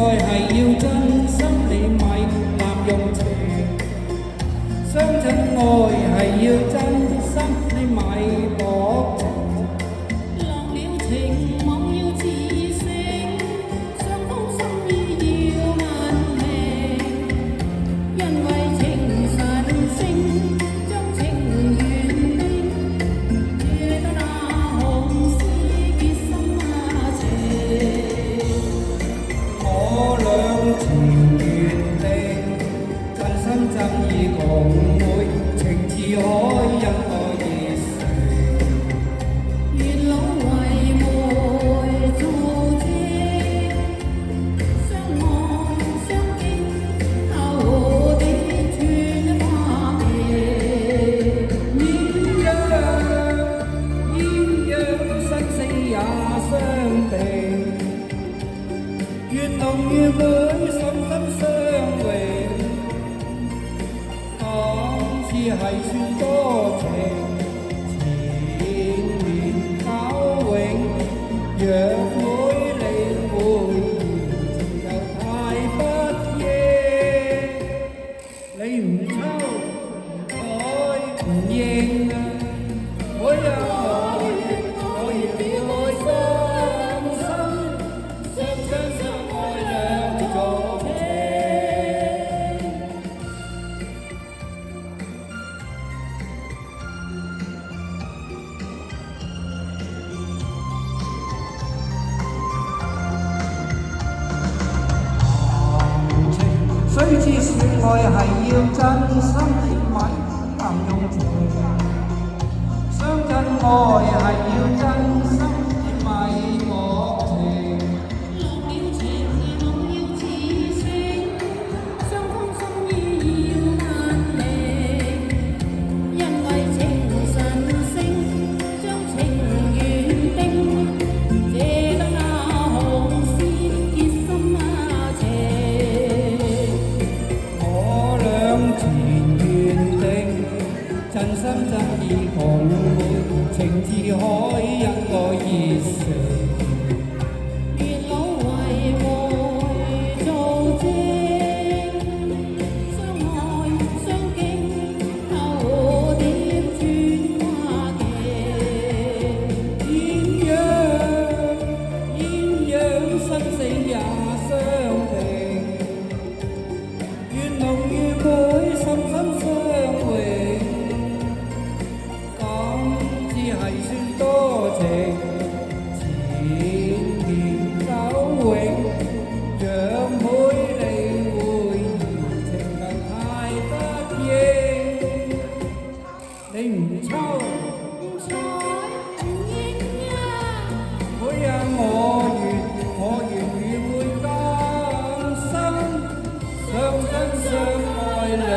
愛係要真心，你咪濫用情。相親愛係要真心，你咪薄情。落了情，網要自省，雙方心意要問明。因為情神聖，將情緣定，借得那紅絲結心情。我倆情緣定，真心真意共會，情似海，因我熱誠。月老為媒做證，相愛相敬，後的傳花期。鴛鴦生死也相定，越濃越會心心相榮。講似係算多情，纏綿久永。若每理會，情又太不應。你唔抽唔睬唔應啊！每日我願別來傷心，相親相愛兩種情。雖知說愛係要真心，你咪濫用情。相親愛係要真心，你咪薄情。落了情，網要自省，雙方心意要問明。因為情神聖，將情緣定，借得那紅絲結心情。我倆情緣定，真心真意共會，情似海，因我熱誠。月老為媒做證，相愛相敬，後蝶轉花期。鴛鴦生死也相平，越濃越會心心相榮。講只係算多情，纏綿久永。若每理會，情又太不應。你唔抽唔睬唔應啊！每日我願與會甘心，相親相愛兩